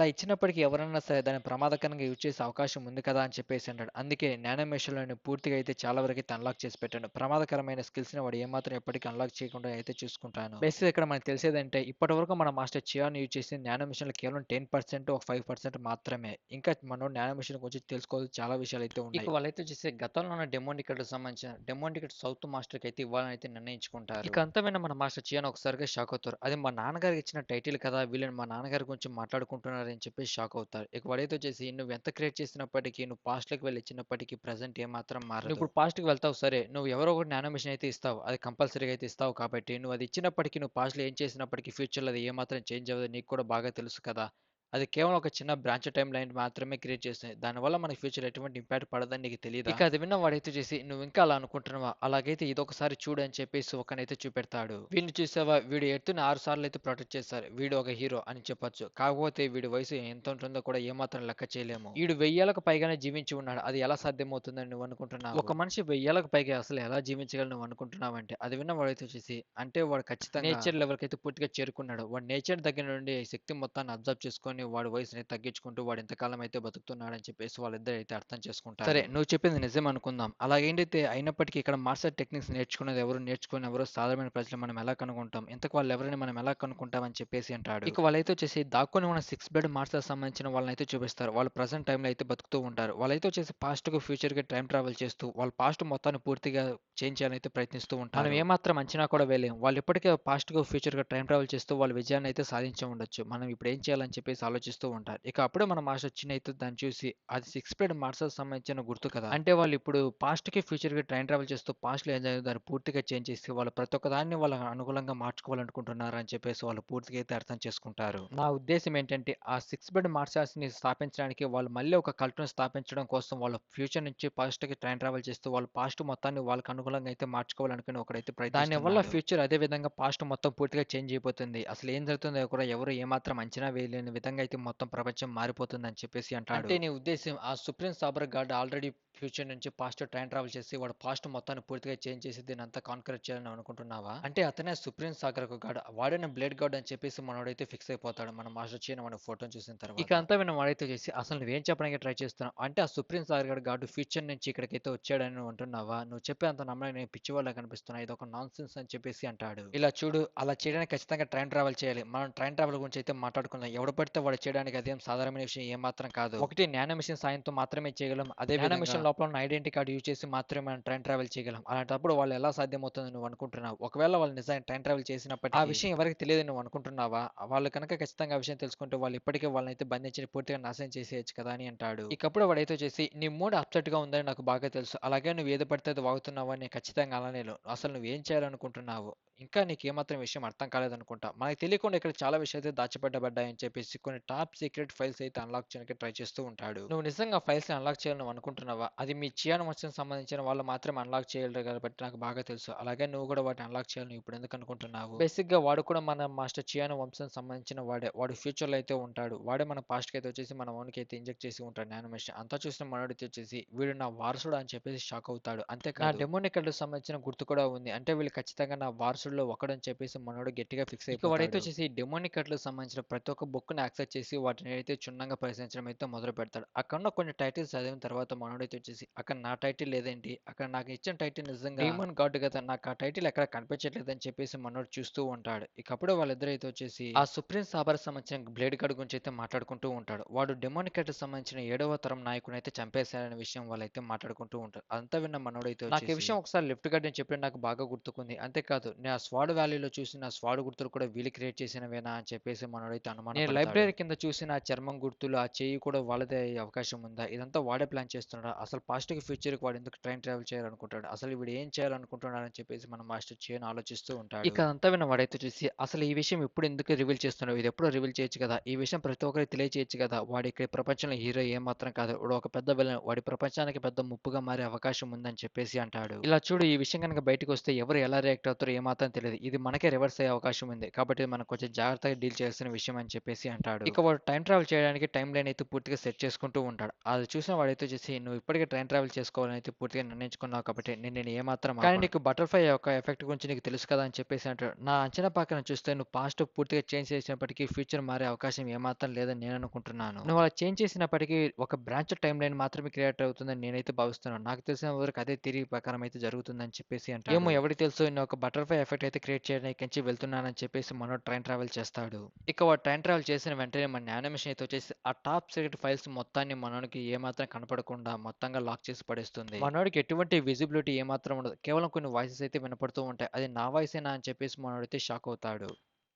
ఇచ్చినప్పటికీ ఎవరైనా సరే దాన్ని ప్రమాదకరంగా యూజ్ చేసే అవకాశం ఉంది కదా అని చెప్పేసి అంటాడు. అందుకే నానోమేషన్‌లోని పూర్తిగా అయితే చాలా వరకైతే అన్‌లాక్ చేసి పెట్టాను. ప్రమాదకరమైన స్కిల్స్‌ని వాడు ఏమాత్రం ఎప్పటికి అన్‌లాక్ చేయకుండా అయితే చూసుకుంటాను. బేసిక్‌గా ఇక్కడ మనకు తెలిసేదంటే ఇప్పటివరకు మన మాస్టర్ చియాన్ యూజ్ చేసిన నానోమేషన్‌లో కేవలం 10% ఒక 5% మాత్రమే. ఇంకా మనోడు నానోమేషన్ గురించి తెలుసుకోవాల్సిన చాలా విషయాలైతే ఉన్నాయి. ఇక వాళ్ళైతే చేసే గతంలో ఉన్న డెమోనికర్‌కి సంబంధించిన డెమోనికర్ సౌత్ మాస్టర్‌కి అయితే ఇవ్వాలని అయితే నిర్ణయించుకుంటారు. ఇక అంతా విన్న మన మాస్టర్ చియాన్ ఒకసారిగా షాక్ అవుతారు. అది మా నాన్నగారికి ఇచ్చిన టైటిల్ కదా! వీళ్ళని మా నాన్నగారి గురించి మాట్లాడుకుంటున్నారని చెప్పేసి షాక్ అవుతారు. ఇక వాడైతే వచ్చేసి నువ్వు ఎంత క్రియేట్ చేసినప్పటికీ, నువ్వు పాస్ట్‌లోకి వెళ్లి ఇచ్చినప్పటికీ ప్రెజెంట్ ఏమాత్రం మారదు. నువ్వు ఇప్పుడు పాస్ట్‌కి వెళ్తావు సరే. నువ్వు ఎవరో ఒకటి నానోమేషన్ అయితే ఇస్తావు. అది కంపల్సరీగా అయితే ఇస్తావు కాబట్టి నువ్వు అది ఇచ్చినప్పటికీ, నువ్వు పాస్ట్‌లో ఏం చేసినప్పటికీ ఫ్యూచర్‌లో అది ఏమాత్రం చేంజ్ అవ్వదు. నీకు కూడా బాగా తెలుసు కదా! అది కేవలం ఒక చిన్న బ్రాంచ్ టైమ్ లైన్ మాత్రమే క్రియేట్ చేస్తుంది. దానివల్ల మనకి ఫ్యూచర్ ఎటువంటి ఇంపాక్ట్ పడదని నీకు తెలీదా? ఇక అది విన్న వాడైతే చేసి నువ్వు ఇంకా అలా అనుకుంటున్నావా? అలాగైతే ఇదొకసారి చూడు అని చెప్పేసి ఒకనైతే చూపెడతాడు. వీడిని చూసావా? వీడు ఎత్తుని 6 సార్లు అయితే ప్రొటెక్ట్ చేశారు. వీడు ఒక హీరో అని చెప్పొచ్చు. కాకపోతే వీడి వయసు ఎంత ఉంటుందో కూడా ఏమాత్రం లెక్క చేయలేము. వీడు 1000 ఏళ్లకు పైగానే జీవించి ఉన్నాడు. అది ఎలా సాధ్యమవుతుందని నువ్వు అనుకుంటున్నావు? ఒక మనిషి 1000 ఏళ్లకు పైగా అసలు ఎలా జీవించగలడు నువ్వు అనుకుంటున్నావంటే, అది విన్న వాడైతే వచ్చేసి అంటే వాడు ఖచ్చితంగా నేచర్ లెవెల్‌కి అయితే పూర్తిగా చేరుకున్నాడు. వాడు నేచర్ దగ్గర నుండి శక్తి మొత్తాన్ని అబ్జర్వ్ చేసుకొని వాడి వయసుని తగ్గించుకుంటూ వాడు ఎంతకాలం అయితే బతుకుతున్నాడని చెప్పేసి వాళ్ళిద్దరూ అయితే అర్థం చేసుకుంటారు. సరే నువ్వు చెప్పింది నిజం అనుకుందాం. అలాగేంటైతే అయినప్పటికీ ఇక్కడ మార్షల్ టెక్నిక్స్ నేర్చుకునేది ఎవరు, నేర్చుకుని ఎవరో సాధారణ ప్రజలు మనం ఎలా కనుక్కుంటాం? ఇంతకు వాళ్ళు ఎవరిని మనం ఎలా కనుక్కుంటాం అని చెప్పేసి అంటాడు. ఇక వాళ్ళైతే వచ్చేసి దాక్కుని ఉన్న 6 బ్లడ్ మార్షల్స్ సంబంధించిన వాళ్ళనైతే చూపిస్తారు. వాళ్ళు ప్రెజెంట్ టైమ్‌లో అయితే బతుకుతూ ఉంటారు. వాళ్ళైతే వచ్చేసి పాస్ట్‌కి, ఫ్యూచర్‌కి టైమ్ ట్రావెల్ చేస్తూ వాళ్ళ పాస్ట్ మొత్తాన్ని పూర్తిగా చేంజ్ చేయాలని అయితే ప్రయత్నిస్తూ ఉంటారు. మనం ఏమాత్రం అంచనా కూడా వేయలేం. వాళ్ళు ఇప్పటికే పాస్ట్‌కి, ఫ్యూచర్‌కి టైమ్ ట్రావెల్ చేస్తూ వాళ్ళ విజయాన్ని అయితే సాధించి ఉండొచ్చు. మనం ఇప్పుడు ఏం చేయాలని చెప్పేసి ఆలోచిస్తూ ఉంటారు. ఇక అప్పుడే మన మాస్టర్ చిన్ అయితే దాన్ని చూసి అది 6 బ్లడ్ మార్షల్స్ సంబంధించిన గుర్తు కదా! అంటే వాళ్ళు ఇప్పుడు పాస్ట్‌కి, ఫ్యూచర్‌కి టైమ్ ట్రావెల్ చేస్తూ పాస్ట్‌లో ఏం జరిగిందో దాన్ని పూర్తిగా చేంజ్ చేసి వాళ్ళు ప్రతి ఒక్క దాన్ని వాళ్ళకి అనుకూలంగా మార్చుకోవాలనుకుంటున్నారు అని చెప్పేసి వాళ్ళు పూర్తిగా అయితే అర్థం చేసుకుంటారు. నా ఉద్దేశ్యం ఏంటంటే ఆ 6 బ్లడ్ మార్షల్స్‌ని స్థాపించడానికి వాళ్ళు మళ్ళీ ఒక కల్ట్‌ని స్థాపించడం కోసం వాళ్ళ ఫ్యూచర్ నుంచి పాస్ట్‌కి టైమ్ ట్రావెల్ చేస్తూ వాళ్ళ పాస్ట్ మొత్తాన్ని వాళ్ళకి అనుకూలంగా అయితే మార్చుకోవాలనుకుని ఒకడైతే ప్రయత్నిస్తున్నాడు. దానివల్ల ఫ్యూచర్ అదే విధంగా పాస్ట్ మొత్తం పూర్తిగా చేంజ్ అయిపోతుంది. అసలు ఏం జరుగుతుందో కూడా ఎవరు ఏమాత్రం అంచనా వేయలేని విధంగా అయితే మొత్తం ప్రపంచం మారిపోతుందని చెప్పేసి అంటాడు. అంటే నీ ఉద్దేశ్యం ఆ సుప్రీం సాబర్ గాడ్ ఆల్రెడీ ఫ్యూచర్ నుంచి పాస్ట్ టైం ట్రావెల్ చేసి వాడు పాస్ట్ మొత్తాన్ని పూర్తిగా చేంజ్ చేసి దీన్ని అంతా కాన్కర్ చేయాలని అనుకుంటున్నావా? అంటే అతనే సుప్రీం సాగర్ గాడ్ వాడిన బ్లేడ్ గాడ్ అని చెప్పేసి మనోడైతే ఫిక్స్ అయిపోతాడు. మన మాస్టర్ చీన మన ఫోటోని చూసిన తర్వాత. ఇక అంతా విన్న వాడైతే చేసి అసలు నువ్వేం చెప్పడానికి ట్రై చేస్తున్నావు? అంటే ఆ సుప్రీం సాగర్ గాడ్ ఫ్యూచర్ నుంచి ఇక్కడికైతే వచ్చాడని నువ్వు అంటున్నావా? నువ్వు చెప్పే అంత నమ్మడానికి నేను పిచ్చివాళ్ళ కనిపిస్తున్నా. ఇది ఒక నాన్సెన్స్ అని చెప్పేసి అంటాడు. ఇలా చూడు అలా చేయడానికి ఖచ్చితంగా ట్రైన్ ట్రావెల్ చేయాలి. మనం ట్రైన్ ట్రావెల్ గురించి అయితే మాట్లాడుకుందాం. ఎవడు పడితే వాడు చేయడానికి అదేం సాధారణమైన విషయం ఏమాత్రం కాదు. ఒకటి నానో మిషన్ సాయంతో మాత్రమే చేయగలం. అదే నానో మిషన్ లోపల ఉన్న ఐడెంటిటీ కార్డ్ యూజ్ చేసి మాత్రమే మనం ట్రైన్ ట్రావెల్ చేయగలం. అలాంటప్పుడు వాళ్ళు ఎలా సాధ్యమవుతుందని నువ్వు అనుకుంటున్నావు? ఒకవేళ వాళ్ళు నిజంగా ట్రైన్ ట్రావెల్ చేసినప్పటికీ ఆ విషయం ఎవరికి తెలియదని నువ్వు అనుకుంటున్నావా? వాళ్ళు కనుక ఖచ్చితంగా ఆ విషయం తెలుసుకుంటే వాళ్ళు ఇప్పటికే వాళ్ళనైతే బంధించి పూర్తిగా నాశనం చేసేయొచ్చు కదా అని అంటాడు. ఇకప్పుడు వాడైతే వచ్చేసి నీ మూడ్ అప్సెట్ గా ఉందని నాకు బాగా తెలుసు. అలాగే నువ్వు ఏది పడితే అది వాగుతున్నావు అని ఖచ్చితంగా అలానే లేను. అసలు నువ్వు ఏం చేయాలనుకుంటున్నావు? ఇంకా నీకు ఏమాత్రం విషయం అర్థం కాలేదనుకుంటా. మనకు తెలియకుండా ఇక్కడ చాలా విషయాలు అయితే దాచిపెట్టబడ్డాయని చెప్పేసి కొన్ని టాప్ సీక్రెట్ ఫైల్స్ అయితే అన్లాక్ చేయడానికి ట్రై చేస్తూ ఉంటాడు. నువ్వు నిజంగా ఫైల్స్ ని అన్లాక్ చేయాలని నువ్వు అనుకుంటున్నావా? అది మీ చియాన్ వంశం సంబంధించిన వాళ్ళు మాత్రమే అన్లాక్ చేయగలరు కాబట్టి నాకు బాగా తెలుసు. అలాగే నువ్వు కూడా వాటిని అన్లాక్ చేయాలని ఇప్పుడు ఎందుకు అనుకుంటున్నావు? బేసిక్ గా వాడు కూడా మన మాస్టర్ చియాన్ వంశం సంబంధించిన వాడే. వాడు ఫ్యూచర్ లో అయితే ఉంటాడు. వాడే మన పాస్ట్ కి అయితే వచ్చేసి మన ఓన్ కి అయితే ఇంజెక్ట్ చేసి ఉంటాడు యానిమేషన్. అంతా చూసిన మనోడితే వచ్చేసి వీడు నా వారసుడు అని చెప్పేసి షాక్ అవుతాడు. అంతేకాదు నా డెమోనికల్ సంబంధించిన గుర్తు కూడా ఉంది. అంటే వీళ్ళు ఖచ్చితంగా నా వారసుల్లో ఒకడని చెప్పేసి మనోడు గట్టిగా ఫిక్స్ అయిపోతాడు. ఇక వాడైతే వచ్చేసి డెమోనికట్లకు సంబంధించిన ప్రతి ఒక్క బుక్ ని యాక్సెస్ చేసి వాటిని అయితే క్షుణ్ణంగా పరిశీలించడం అయితే మొదలు పెడతాడు. అక్కడ ఉన్న కొన్ని టైటిల్స్ చదివిన తర్వాత మనోడైతే వచ్చేసి అక్కడ నా టైటిల్ లేదేంటి? అక్కడ నాకు ఇచ్చిన టైటిల్ నిజంగా డీమన్ గాడ్ కదా! నాకు ఆ టైటిల్ ఎక్కడ కనిపించట్లేదని చెప్పేసి మనోడు చూస్తూ ఉంటాడు. ఇక అప్పుడే వాళ్ళిద్దరైతే వచ్చేసి ఆ సుప్రీం సాబర్ సంబంధించిన బ్లేడ్ గార్డ్ గురించి అయితే మాట్లాడుకుంటూ ఉంటాడు. వాడు డెమోనికట్ సంబంధించిన 7వ తరం నాయకుని అయితే చంపేశారనే విషయం వాళ్ళైతే మాట్లాడుకుంటూ ఉంటారు. అంతా విన్న మనోడైతే నాకు ఈ వచ్చేసి విషయం ఒకసారి లెఫ్ట్ గార్డ్ అని చెప్పి నాకు బాగా గుర్తుకుంది. అంతేకాదు నేను ఆ స్వాడ్ వ్యాలీలో చూసిన ఆ స్వాడ్ గుర్తులు కూడా వీళ్ళు క్రియేట్ చేసినవేనా అని చెప్పేసి మనోడైతే నేను అనుమానపడతాడు. లైబ్రరీ కింద చూసిన ఆ చర్మం గుర్తులు, ఆ చెయ్యి కూడా వాళ్ళదే అయ్యే అవకాశం ఉందా? ఇదంతా వాడే ప్లాన్ చేస్తున్నాడా? అసలు పాస్ట్‌కి, ఫ్యూచర్‌కి వాడు ఎందుకు ట్రైన్ ట్రావెల్ చేయాలనుకుంటాడు? అసలు వీడు ఏం చేయాలనుకుంటున్నాడని చెప్పేసి మన మాస్టర్ చేన్ ఆలోచిస్తూ ఉంటాడు. ఇక అదంతా విన్న వాడైతే చూసి అసలు ఈ విషయం ఇప్పుడు ఎందుకు రివీల్ చేస్తున్నావు? ఇది ఎప్పుడో రివీల్ చేయొచ్చు కదా! ఈ విషయం ప్రతి ఒక్కరికి తెలియచేయొచ్చు కదా! వాడు ఇక్కడ ప్రపంచంలో హీరో ఏమాత్రం కాదు. వాడు ఒక పెద్ద విలన్. వాడి ప్రపంచానికి పెద్ద ముప్పుగా మారే అవకాశం ఉందని చెప్పేసి అంటాడు. ఇలా చూడు ఈ విషయం గనుక బయటకొస్తే ఎవరు ఎలా రియాక్ట్ అవుతారో ఏమాత్రం తెలీదు. ఇది మనకే రివర్స్ అయ్యే అవకాశం ఉంది. కాబట్టి మనం కొంచెం జాగ్రత్తగా డీల్ చేయాల్సిన విషయం అని చెప్పేసి అంటాడు. ఇక వాడు టైమ్ ట్రావెల్ చేయడానికి టైమ్ లైన్ అయితే పూర్తిగా సెట్ చేసుకుంటూ ఉంటాడు. అది చూసిన వాడైతే వచ్చేసి నువ్వు ఇప్పటికే టైమ్ ట్రావెల్ చేసుకోవాలని అయితే పూర్తిగా నిర్ణయించుకున్నావు కాబట్టి నేను ఏమాత్రం కానీ ఆపను. నీకు బటర్‌ఫ్లై యొక్క ఎఫెక్ట్ గురించి నీకు తెలుసు కదా అని చెప్పేసి అంటాడు. నా అంచనా ప్రకారం చూస్తే నువ్వు పాస్ట్ పూర్తిగా చేంజ్ చేసినప్పటికీ ఫ్యూచర్ మారే అవకాశం ఏమాత్రం లేదని నేను అనుకుంటున్నాను. నువ్వు అలా చేంజ్ చేసినప్పటికీ ఒక బ్రాంచ్ టైమ్ లైన్ మాత్రమే క్రియేట్ అవుతుందని నేనైతే భావిస్తున్నాను. నాకు తెలిసిన వరకు అదే థియరీ ప్రకారం అయితే జరుగుతుందని చెప్పేసి అంటాడు. ఏమో ఎవరికి తెలుసు నేను ఒక బటర్‌ఫ్లై ఎఫెక్ట్ అయితే క్రియేట్ చేయడానికించి వెళ్తున్నానని చెప్పేసి మనోడు టైమ్ ట్రావెల్ చేస్తాడు. ఇక వాడు టైమ్ ట్రావెల్ చేసిన వెంటనే మన యానిమేషన్ అయితే వచ్చేసి ఆ టాప్ సీక్రెట్ ఫైల్స్ మొత్తాన్ని మనోడికి ఏమాత్రం కనపడకుండా మొత్తంగా లాక్ చేసి పడేస్తుంది. మనోడికి ఎటువంటి విజిబిలిటీ ఏమాత్రం ఉండదు. కేవలం కొన్ని వాయిసెస్ అయితే వినపడుతూ ఉంటాయి. అది నా వాయిసేనా అని చెప్పేసి మనోడైతే షాక్ అవుతాడు.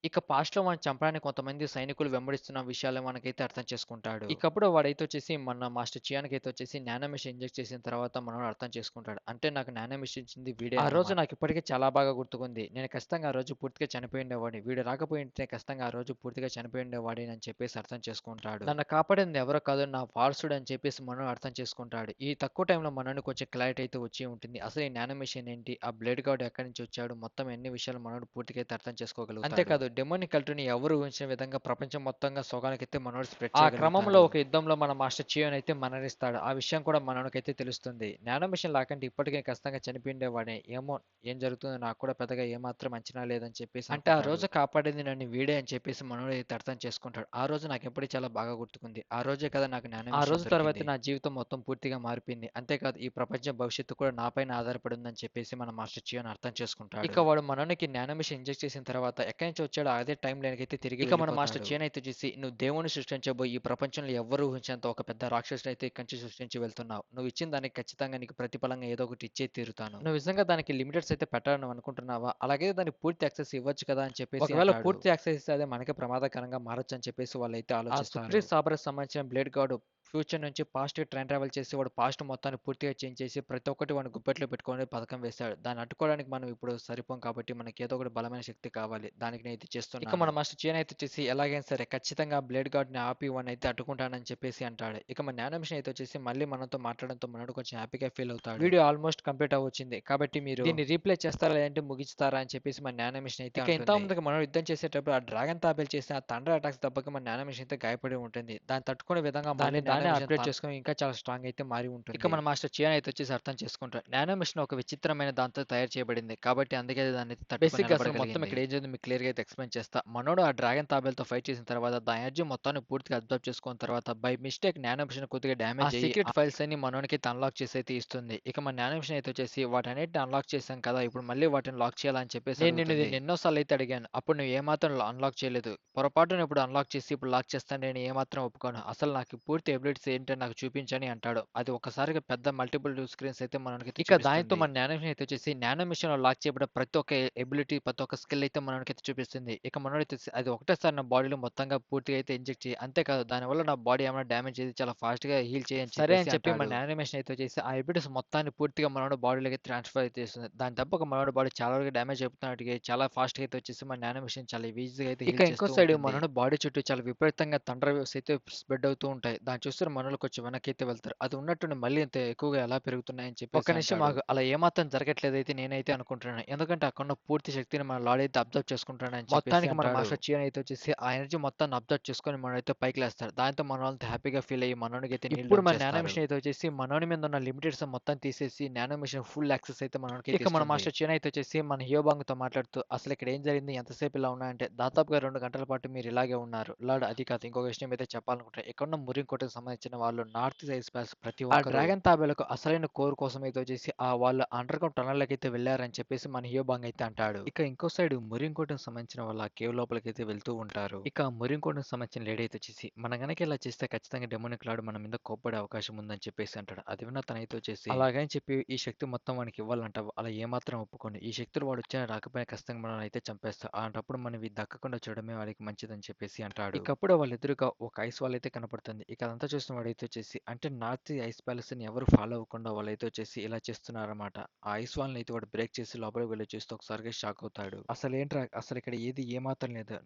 ఇక పాస్ట్‌లో వాడిని చంపడానికి కొంతమంది సైనికులు వెంబడిస్తున్న విషయాలు మనకైతే అర్థం చేసుకుంటాడు. ఇకప్పుడు వాడైతే వచ్చేసి మన మాస్టర్ చియాన్‌కైతే వచ్చేసి నానో మెషిన్ ఇంజెక్ట్ చేసిన తర్వాత మనోడు అర్థం చేసుకుంటాడు. అంటే నాకు నానో మెషిన్ ఇచ్చింది వీడే ఆ రోజు నాకు ఇప్పటికే చాలా బాగా గుర్తుకుంది. నేను ఖచ్చితంగా ఆ రోజు పూర్తిగా చనిపోయి ఉండేవాడిని. వీడు రాకపోయుంటే ఖచ్చితంగా ఆ రోజు పూర్తిగా చనిపోయి ఉండేవాడిని అని చెప్పేసి అర్థం చేసుకుంటాడు. నన్ను కాపాడింది ఎవరో కాదు నా వారసుడు అని చెప్పేసి మనోడు అర్థం చేసుకుంటాడు. ఈ తక్కువ టైంలో మనోడికి కొంచెం క్లారిటీ అయితే వచ్చి ఉంటుంది. అసలు ఈ నానో మెషిన్ ఏంటి? ఆ బ్లేడ్ గార్డ్ ఎక్కడి నుంచి వచ్చాడు? మొత్తం అన్ని విషయాలు మనోడు పూర్తిగా అయితే అర్థం చేసుకోగలుగుతాడు. అంతేకాదు డెమోనిక్ కల్ట్‌ని ఎవరు ఊహించని విధంగా ప్రపంచం మొత్తంగా సొగానికైతే మనోడు స్ప్రెడ్ చేయగలుగుతాడు. ఆ క్రమంలో ఒక యుద్ధంలో మన మాస్టర్ చియోన్ అయితే మరణిస్తాడు. ఆ విషయం కూడా మనోడికైతే తెలుస్తుంది. నానో మిషన్ లేకుంటే ఇప్పటికే ఖచ్చితంగా చనిపోయిండేవాడే. ఏమో ఏం జరుగుతుందో నాకు కూడా పెద్దగా ఏమాత్రం అంచనా లేదని చెప్పేసి అంటే ఆ రోజు కాపాడింది నన్ను వీడే అని చెప్పేసి మనోడు అయితే అర్థం చేసుకుంటాడు. ఆ రోజు నాకు ఎప్పటికీ చాలా బాగా గుర్తుకుంది. ఆ రోజే కదా నాకు నానో మిషన్ రోజు తర్వాత నా జీవితం మొత్తం పూర్తిగా మారిపోయింది. అంతేకాదు ఈ ప్రపంచం భవిష్యత్తు కూడా నాపైన ఆధారపడి ఉందని చెప్పేసి మన మాస్టర్ చియోన్ అర్థం చేసుకుంటాడు. ఇక వాడు మనోనికి నానో మిషన్ ఇంజెక్ట్ చేసిన తర్వాత ఎక్కడి నుంచి వచ్చాడో అదే టైం లైన్‌కి అయితే తిరిగి ఇక మన మాస్టర్ చైన్ అయితే చూసి నువ్వు దేవుడిని సృష్టించబోయి ఈ ప్రపంచంలో ఎవ్వరు ఊహించేంత ఒక పెద్ద రాక్షసుడిని అయితే ఇక్కడి నుంచి సృష్టించి వెళ్తున్నావు. నువ్వు ఇచ్చిన దానికి ఖచ్చితంగా నీకు ప్రతిఫలంగా ఏదో ఒకటి ఇచ్చే తీరుతాను. నువ్వు నిజంగా దానికి లిమిటెడ్స్ అయితే పెట్టాలని అనుకుంటున్నావా? అలాగే దానికి పూర్తి యాక్సెస్ ఇవ్వచ్చు కదా అని చెప్పేసి ఒకవేళ అంటాడు. పూర్తి యాక్సెస్ ఇస్తే అదే మనకే ప్రమాదకరంగా మారొచ్చు అని చెప్పేసి వాళ్ళైతే ఆలోచిస్తారు. ఆ సుప్రీం సాబర్‌కి సంబంధించిన బ్లేడ్ గార్డ్ ఫ్యూచర్ నుంచి పాస్ట్‌కి టైమ్ ట్రావెల్ చేసి వాడు పాస్ట్ మొత్తాన్ని పూర్తిగా చేంజ్ చేసి ప్రతి ఒక్కటి వాడిని గుప్పెట్లో పెట్టుకొని పథకం వేశాడు. దాన్ని అడ్డుకోవడానికి మనం ఇప్పుడు సరిపోం కాబట్టి మనకి ఏదో ఒకటి బలమైన శక్తి కావాలి. దానికి నేను ఇది చేస్తున్నాను. ఇక మన మాస్టర్ చైన్ అయితే వచ్చేసి ఎలాగైనా సరే ఖచ్చితంగా బ్లేడ్ గార్డ్‌ని ఆపి వాడిని అయితే అడ్డుకుంటానని చెప్పేసి అంటాడు. ఇక మన నానో మిషన్ అయితే వచ్చేసి మళ్ళీ మనతో మాట్లాడడంతో మనోడు కొంచెం హ్యాపీగా ఫీల్ అవుతాడు. వీడియో ఆల్మోస్ట్ కంప్లీట్ అవ్వొచ్చింది. కాబట్టి మీరు దీన్ని రీప్లే చేస్తారా లేదంటే ముగిస్తారా అని చెప్పేసి మన నానో మిషన్ అయితే ఇక ఇంత ముందుగా మనోడు యుద్ధం చేసేటప్పుడు ఆ డ్రాగన్ తాబేలు చేసిన ఆ థండర్ అటాక్స్ దెబ్బకి మన నానో మిషన్ అయితే గాయపడి ఉంటుంది. దాన్ని తట్టుకునే విధంగా మళ్ళీ దాన్ని అప్‌గ్రేడ్ చేసుకొని ఇంకా చాలా స్ట్రాంగ్ అయితే మారి ఉంటుంది. ఇక మన మాస్టర్ చియాన్ అయితే వచ్చేసి అర్థం చేసుకుంటాడు. నానో మిషన్ ఒక విచిత్రమైన దాంతో తయారు చేయబడింది. కాబట్టి అందుకే దాన్ని తట్టుకొని బేసిక్‌గా అసలు మొత్తం ఇక్కడ ఏం జరిగిందో మీకు క్లియర్‌గా అయితే ఎక్స్‌ప్లెయిన్ చేస్తా. మనోడు ఆ డ్రాగన్ తాబేలుతో ఫైట్ చేసిన తర్వాత దాని ఎనర్జీ మొత్తాన్ని పూర్తిగా అబ్జర్వ్ చేసుకున్న తర్వాత బై మిస్టేక్ నానో మిషన్ కొద్దిగా డ్యామేజ్ అయ్యి సీక్రెట్ ఫైల్స్ అన్ని మనోడికైతే అన్‌లాక్ చేసి అయితే ఇస్తుంది. ఇక మన నానో మిషన్ అయితే వచ్చేసి వాటన్నిటిని అన్‌లాక్ చేసాం కదా! ఇప్పుడు మళ్ళీ వాటిని లాక్ చేయాలని చెప్పేసి నేను నిన్ను దీన్ని ఎన్నో సార్లు అయితే అడిగాను. అప్పుడు నువ్వు ఏమాత్రం అన్‌లాక్ చేయలేదు. పొరపాటున ఇప్పుడు అన్‌లాక్ చేసి ఇప్పుడు లాక్ చేస్తాను నేను ఏమాత్రం ఒప్పుకోను. అసలు నాకు పూర్తి ఎబిలిటీస్ ఏంటో నాకు చూపించని అంటాడు. అది ఒక్కసారిగా పెద్ద మల్టిపుల్ స్క్రీన్స్ అయితే మనకైతే ఇక దానితో మన నానో మిషన్ అయితే వచ్చేసి నానో మిషన్‌లో లాక్ చేయబడ్డ ప్రతి ఒక్క ఎబిలిటీ, ప్రతి ఒక్క స్కిల్ అయితే మనకైతే చూపిస్తుంది. ఇక మనోడైతే అది ఒకటేసారి నా బాడీలో మొత్తంగా పూర్తిగా అయితే ఇంజెక్ట్ చేయి. అంతేకాదు దానివల్ల నా బాడీ ఏమైనా డ్యామేజ్ అయితే చాలా ఫాస్ట్‌గా హీల్ చేయి అని సరే అని చెప్పి మన నానో మిషన్ అయితే వచ్చేసి ఆ ఎబిలిటీస్ మొత్తాన్ని పూర్తిగా మనోడి బాడీలోకి ట్రాన్స్‌ఫర్ అయితే చేస్తుంది. దాని దెబ్బకు మనోడి బాడీ చాలా వరకు డ్యామేజ్ అయిపోతున్నట్టుగా చాలా ఫాస్ట్‌గా అయితే వచ్చేసి మన నానో మిషన్ చాలా ఈజీగా అయితే హీల్ చేస్తూ ఉంటుంది. ఇక ఇంకో సైడ్ మనోడి బాడీ చుట్టూ చాలా విపరీతంగా థండర్ వేవ్స్ అయితే స్ప్రెడ్ అవుతూ ఉంటాయి. దాన్ని చూస్తే మనోళ్ళు కొంచెం వెనక్కి అయితే వెళ్తారు. అది ఉన్నట్టుండి మళ్ళీ ఇంత ఎక్కువగా ఎలా పెరుగుతున్నాయని చెప్పేసి ఒక్క నిమిషం ఆగు. అలా ఏమాత్రం జరగట్లేదైతే నేనైతే అనుకుంటున్నాను. ఎందుకంటే అక్కడున్న పూర్తి శక్తిని మన లార్డ్ అయితే అబ్జర్వ్ చేసుకుంటాడని చెప్పేసి మొత్తానికి మన మాస్టర్ చియాన్ అయితే వచ్చేసి ఆ ఎనర్జీ మొత్తాన్ని అబ్జర్వ్ చేసుకొని మనోడైతే పైకి లేస్తాడు. దాంతో మనోళ్ళంతా హ్యాపీగా ఫీల్ అయ్యి మనోడికైతే ఇప్పుడు మన నానో మిషన్ అయితే వచ్చేసి మనోడి మీద ఉన్న లిమిటెడ్స్ మొత్తం తీసేసి నానో మిషన్ ఫుల్ యాక్సెస్ అయితే మనోడికి ఇక మన మాస్టర్ చియాన్ అయితే వచ్చేసి మన హియోబాంగ్‌తో మాట్లాడుతూ అసలు ఇక్కడ ఏం జరిగింది? ఎంతసేపు ఇలా ఉన్నాయంటే దాదాపుగా 2 గంటల పాటు మీరు ఇలాగే ఉన్నారు. లార్డ్ అది కాదు ఇంకొక విషయం అయితే చెప్పాలనుకుంటున్నా. ఇక్కడున్న మురింకోటకి సంబంధించిన వాళ్ళు నార్త్ సైడ్ స్పేస్ ప్రతి ఒక్కరు డ్రాగన్ తాబేలకు అసలైన కోర్ కోసం అయితే వచ్చేసి వాళ్ళు అండర్‌గ్రౌండ్ టనెల్‌లోకి అయితే వెళ్లారని చెప్పేసి మన హియోబాంగ్ అయితే అంటాడు. ఇక ఇంకో సైడ్ మురింకోటకి సంబంధించిన వాళ్ళు ఆ కేవ్ లోపలికైతే వెళ్తూ ఉంటారు. ఇక మురింకోటకి సంబంధించిన లేడీ అయితే వచ్చేసి మనం గనక ఇలా చేస్తే ఖచ్చితంగా డెమోనిక్ లార్డ్ మన మీద కోప్పడే అవకాశం ఉందని చెప్పేసి అంటాడు. అది విన్న తనైతే వచ్చేసి అలాగని చెప్పి ఈ శక్తి మొత్తం వానికి ఇవ్వాలంటావు. అలా ఏమాత్రం ఒప్పుకోను. ఈ శక్తులు వాడు వచ్చినా రాకపోయినా ఖచ్చితంగా మనల్ని అయితే చంపేస్తా. అలాంటప్పుడు మనం ఇవి దక్కకుండా చూడడమే వాడికి మంచిదని చెప్పేసి అంటాడు. ఇకప్పుడు వాళ్ళ ఎదురుగా ఒక ఐస్ వాల్ అయితే కనపడుతుంది. ఇక అదంతా చూసిన వాడైతే వచ్చేసి అంటే నార్త్ ఐస్ ప్యాలెస్‌ని ఎవరు ఫాలో అవ్వకుండా వాళ్ళైతే వచ్చేసి ఇలా చేస్తున్నారన్నమాట. ఆ ఐస్ వాల్‌ని అయితే వాడు బ్రేక్ చేసి లోపలికి వెళ్లి చూస్తే ఒకసారిగా షాక్ అవుతాడు. అసలేంట్రా అసలు ఇక్కడ ఏది ఏమాత్రం లేదు.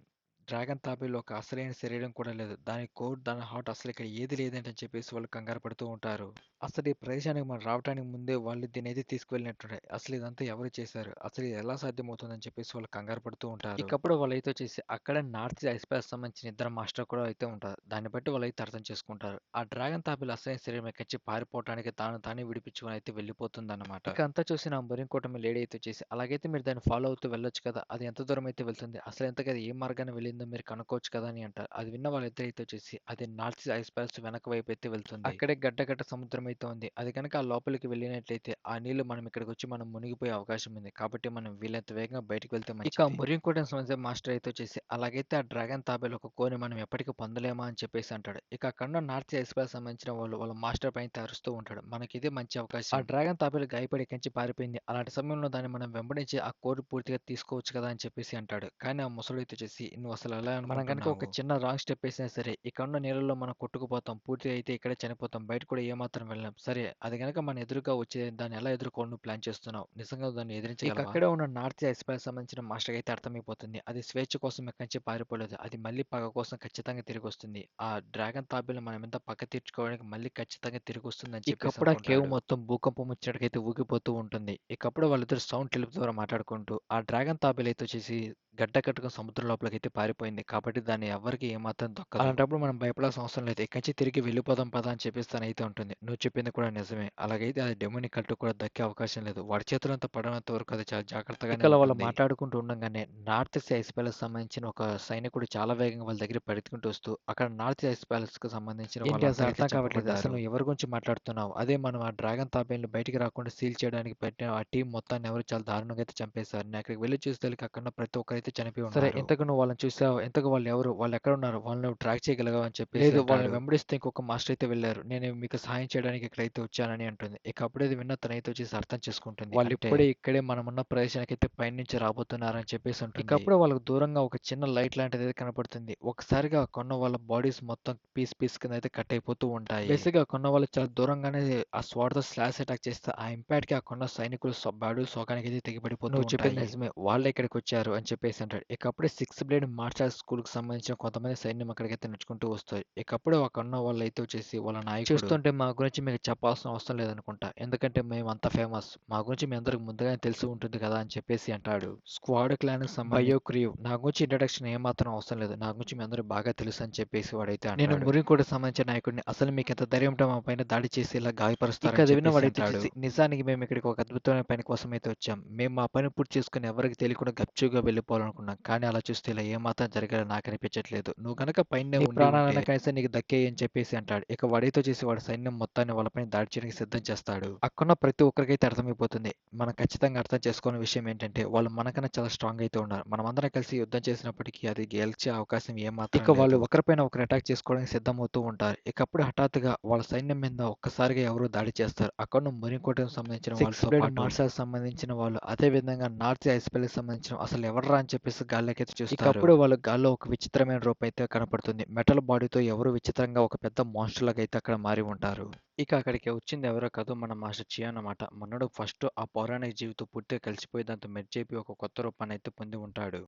డ్రాగన్ తాబేలు ఒక అసలైన శరీరం కూడా లేదు. దాని కోడ్, దాని హార్ట్ అసలు ఇక్కడ ఏది లేదేంటని చెప్పేసి వాళ్ళు కంగారు పడుతూ ఉంటారు. అసలు ఈ ప్రదేశానికి మనం రావటానికి ముందే వాళ్ళు దీన్నైతే తీసుకువెళ్ళినట్టుండే. అసలు ఇదంతా ఎవరు చేశారు? అసలు ఇది ఎలా సాధ్యమవుతుందని చెప్పేసి వాళ్ళు కంగారు పడుతూ ఉంటారు. ఇకప్పుడు వాళ్ళైతే వచ్చేసి అక్కడ నార్త్ ఐస్ ప్యాలెస్ సంబంధించిన ఇద్దరు మాస్టర్ కూడా అయితే ఉంటారు. దాన్ని బట్టి వాళ్ళైతే అర్థం చేసుకుంటారు. ఆ డ్రాగన్ తాబేలు అసలైన శరీరం ఎక్కడి నుంచి పారిపోవటానికి తాను తానే విడిపించుకొని అయితే వెళ్ళిపోతుందన్నమాట. ఇక అంతా చూసి నా బొరింకోటమి లేడీ అయితే వచ్చేసి అలాగైతే మీరు దాన్ని ఫాలో అవుతూ వెళ్ళొచ్చు కదా! అది ఎంత దూరం అయితే వెళ్తుంది? అసలు ఇంతకీ అది ఏ మార్గాన వెళ్ళిందో మీరు కనుక్కోవచ్చు కదా! అని అంటారు. అది విన్న వాళ్ళిద్దరైతే వచ్చేసి అది నార్త్ సీ ఐస్ ప్యాలెస్ వెనక వైపు అయితే వెళ్తుంది. అక్కడే గడ్డ సముద్రం అయితే ఉంది. అది గనక ఆ లోపలికి వెళ్ళినట్లయితే ఆ నీళ్లు మనం ఇక్కడికొచ్చి మనం మునిగిపోయే అవకాశం ఉంది. కాబట్టి మనం వీలైనంత వేగంగా బయటికి వెళ్తే మంచిది. ఇక మురింకోటం సంబంధించిన మాస్టర్ అయితే వచ్చేసి అలాగైతే ఆ డ్రాగన్ తాబేలు ఒక కోని మనం ఎప్పటికి పొందలేమా అని చెప్పేసి అంటాడు. ఇక అక్కడున్న నార్త్ సీ ఐస్ ప్యాలెస్ సంబంధించిన వాళ్ళ మాస్టర్ పైన అరుస్తూ ఉంటాడు. మనకిదే మంచి అవకాశం. ఆ డ్రాగన్ తాబేలు గాయపడి ఇక్కడి నుంచి పారిపోయింది. అలాంటి సమయంలో దాన్ని మనం వెంబడించి ఆ కోడ్ పూర్తిగా తీసుకోవచ్చు కదా అని చెప్పేసి అంటాడు. కానీ ఆ ముసలోడైతే వచ్చేసి నువ్వు అసలు ఎలా మనం గనుక ఒక అనుకుంటున్నావు? చిన్న రాంగ్ స్టెప్ వేసినా సరే ఇక్కడున్న నీళ్ళలో మనం కొట్టుకుపోతాం. పూర్తిగా అయితే ఇక్కడే చనిపోతాం. బయట కూడా ఏమాత్రం వెళ్ళలేం. సరే అది గనక మన ఎదురుగా వచ్చే దాన్ని ఎలా ఎదుర్కోవాలో నువ్వు ప్లాన్ చేస్తున్నావు. నిజంగా దాన్ని ఇక ఎదిరించగలవా? అక్కడే ఉన్న నార్త్ ఐస్ ప్యాలెస్ సంబంధించిన మాస్టర్‌కి అయితే అర్థమైపోతుంది. అది స్వేచ్ఛ కోసం ఇక్కడి నుంచి పారిపోలేదు. అది మళ్ళీ పగ కోసం ఖచ్చితంగా తిరిగొస్తుంది. ఆ డ్రాగన్ తాబేలు మన మీద పగ తీర్చుకోవడానికి మళ్ళీ ఖచ్చితంగా తిరిగొస్తుందని చెప్పేసి ఇకప్పుడు ఆ కేవ్ అనుకుంటాడు. మొత్తం భూకంపం వచ్చేటట్టయితే ఊగిపోతూ ఉంటుంది. ఇకప్పుడు వాళ్ళిద్దరూ సౌండ్ టెలిపతి ద్వారా మాట్లాడుకుంటూ ఆ డ్రాగన్ తాబేలు అయితే వచ్చేసి గడ్డ కట్టుకొని సముద్రం లోపలికైతే పారిపోయింది. కాబట్టి దాన్ని ఎవ్వరికీ ఏమాత్రం దక్కదు. అలాంటప్పుడు మనం భయపడాల్సిన అవసరం లేదు. ఇక్కడి నుంచి తిరిగి వెళ్ళిపోదాం పదా అని చెప్పేసి తనైతే ఉంటుంది. నువ్వు చెప్పింది కూడా నిజమే. అలాగైతే అది డెమోనిక్ కల్ట్ కూడా దక్కే అవకాశం లేదు. వాడి చేతులంతా పడనంత వరకు అది చాలా జాగ్రత్తగానే ఇక వాళ్ళు ఉంటుంది. మాట్లాడుకుంటూ ఉండంగానే నార్త్ సీ ఐస్ ప్యాలెస్ సంబంధించిన ఒక సైనికుడు చాలా వేగంగా వాళ్ళ దగ్గరికి పరిగెత్తుకుంటూ వస్తూ అక్కడ నార్త్ సీ ఐస్ ప్యాలెస్‌కి సంబంధించిన ఏంటి అసలు వాళ్ళందరూ అయితే అర్థం కావట్లేదు. అసలు చంపబడ్డారు. నువ్వు ఎవరి గురించి మాట్లాడుతున్నావు? అదే మనం ఆ డ్రాగన్ తాబేలుని బయటికి రాకుండా సీల్ చేయడానికి పెట్టిన ఆ టీమ్ మొత్తాన్ని ఎవరో చాలా దారుణంగా అయితే చంపేశారు. నేను అక్కడికి వెళ్లి చూసేసరికి అక్కడున్న ప్రతి ఒక్కరైతే చనిపోయి సరే ఉన్నారు. ఇంతకు నువ్వు వాళ్ళని చూసావా? ఇంతకు వాళ్ళు ఎవరు? వాళ్ళు ఎక్కడున్నారు? వాళ్ళని నువ్వు ట్రాక్ చేయగలిగావా? అని చెప్పేసి లేదు వాళ్ళని అంటాడు. వెంబడిస్తే ఇంకొక మాస్టర్ అయితే వెళ్లారు. నేను మీకు సహాయం చేయడానికి ఇక్కడైతే వచ్చానని అంటుంది. ఇక అప్పుడే ఇది విన్న తనైతే వచ్చేసి అర్థం చేసుకుంటుంది. వాళ్ళు అంటే ఇప్పుడే ఇక్కడే మనమున్న ప్రదేశానికైతే పైనుంచి రాబోతున్నారని చెప్పేసి అంటుంది. ఇక అప్పుడే వాళ్ళకి దూరంగా ఒక చిన్న లైట్ లాంటిది అయితే కనపడుతుంది. ఒకసారిగా ఆ కొన్న వాళ్ళ బాడీస్ మొత్తం పీస్ కింద అయితే కట్ అయిపోతూ ఉంటాయి. బేసిక్‌గా ఆ కొన్న వాళ్ళు చాలా దూరంగానే ఆ స్వాట్‌తో స్లాష్ అటాక్ చేస్తే ఆ ఇంపాక్ట్‌కి ఆ కొన్న సైనికులు బాడీలు సోకానికైతే తెగిపడిపోతూ నువ్వు చెప్పింది ఉంటాయి. నిజమే. వాళ్ళే ఇక్కడికొచ్చారు అని చెప్పేసి అంటాడు. ఇక అప్పుడే సిక్స్ బ్లేడ్ మార్షల్ ఆర్ట్స్ స్కూల్‌కి సంబంధించిన కొంతమంది సైన్యం అక్కడికైతే నడుచుకుంటూ వస్తారు. ఇక అప్పుడే అక్కడున్న వాళ్ళైతే వచ్చేసి వాళ్ళ నాయకుడు చూస్తుంటే మా గురించి మీకు చెప్పాల్సిన అవసరం లేదనుకుంటా. ఎందుకంటే మేమంత ఫేమస్. మా గురించి మీ అందరికి ముందుగానే తెలిసి ఉంటుంది కదా! అని చెప్పేసి అంటాడు. స్క్వాడ్ క్లాన్‌కి బయో క్రివ్ నా గురించి ఇంట్రడక్షన్ ఏమాత్రం అవసరం లేదు. నా గురించి మీ అందరికి బాగా తెలుసు అని చెప్పేసి వాడైతే అంటాడు. నేను మురికోటకి సంబంధించిన నాయకుడిని. అసలు మీకెంత ధైర్యం ఉంటే మా పైన దాడి చేసి ఇలా గాయపరుస్తారని ఇక అది విన్న చెప్పేసి వాడైతే అంటాడు. వచ్చేసి నిజానికి మేము ఇక్కడికి ఒక అద్భుతమైన పని కోసం అయితే వచ్చాం. మేము మా పని పూర్తి చేసుకొని ఎవరికీ తెలియకుండా గప్చుప్‌గా వెళ్ళిపోవాలనుకున్నాం. కానీ అలా చూస్తే ఇలా ఏమాత్రం జరిగేలా నాకనిపించట్లేదు. నువ్వు గనక పైనే నీ ఉండి ప్రాణాలైనా ఉంటే కనీసం నీకు దక్కేయి అని చెప్పేసి అంటాడు. ఇక వాడితో చేసి వాడి సైన్యం మొత్తాన్ని వాళ్ళపైన దాడి చేయడానికి సిద్ధం చేస్తాడు. అక్కడున్న ప్రతి ఒక్కరికైతే అర్థమైపోతుంది. మనం ఖచ్చితంగా అర్థం చేసుకోని విషయం ఏంటంటే వాళ్ళు మనకన్నా చాలా స్ట్రాంగ్ అయితే ఉన్నారు. మనమందరం కలిసి యుద్ధం చేసినప్పటికీ అది గెలిచే అవకాశం ఏమాత్రం ఇక వాళ్ళు లేదు. ఒకరిపైన ఒకరు అటాక్ చేసుకోవడానికి సిద్ధమవుతూ ఉంటారు. ఇక అప్పుడు హఠాత్తుగా వాళ్ళ సైన్యం మీద ఒక్కసారిగా ఎవరో దాడి చేస్తారు. అక్కడున్న మరికొంటకు సంబంధించిన సిక్స్ వాళ్ళతో బ్లేడ్ పాటు మార్షల్స్ సంబంధించిన వాళ్ళు అదే విధంగా నార్త్ ఐస్ ప్యాలెస్‌కి సంబంధించిన అసలు ఎవర్రా అని చెప్పేసి గాల్లోకైతే చూస్తారు. ఇక అప్పుడు వాళ్ళు గాల్లో ఒక విచిత్రమైన రూపం అయితే కనపడుతుంది. మెటల్ బాడీతో ఎవరో విచిత్రంగా ఒక పెద్ద మాన్స్టర్ లాగా అయితే అక్కడ మారి ఉంటారు. ఇక అక్కడికి వచ్చింది ఎవరో కాదు మన మాస్టర్ చియా అన్నమాట. మనోడు ఫస్ట్ ఆ పౌరాణిక జీవితో పూర్తిగా కలిసిపోయి దాంతో మెర్జ్ అయిపోయి ఒక కొత్త రూపాన్ని అయితే పొంది ఉంటాడు.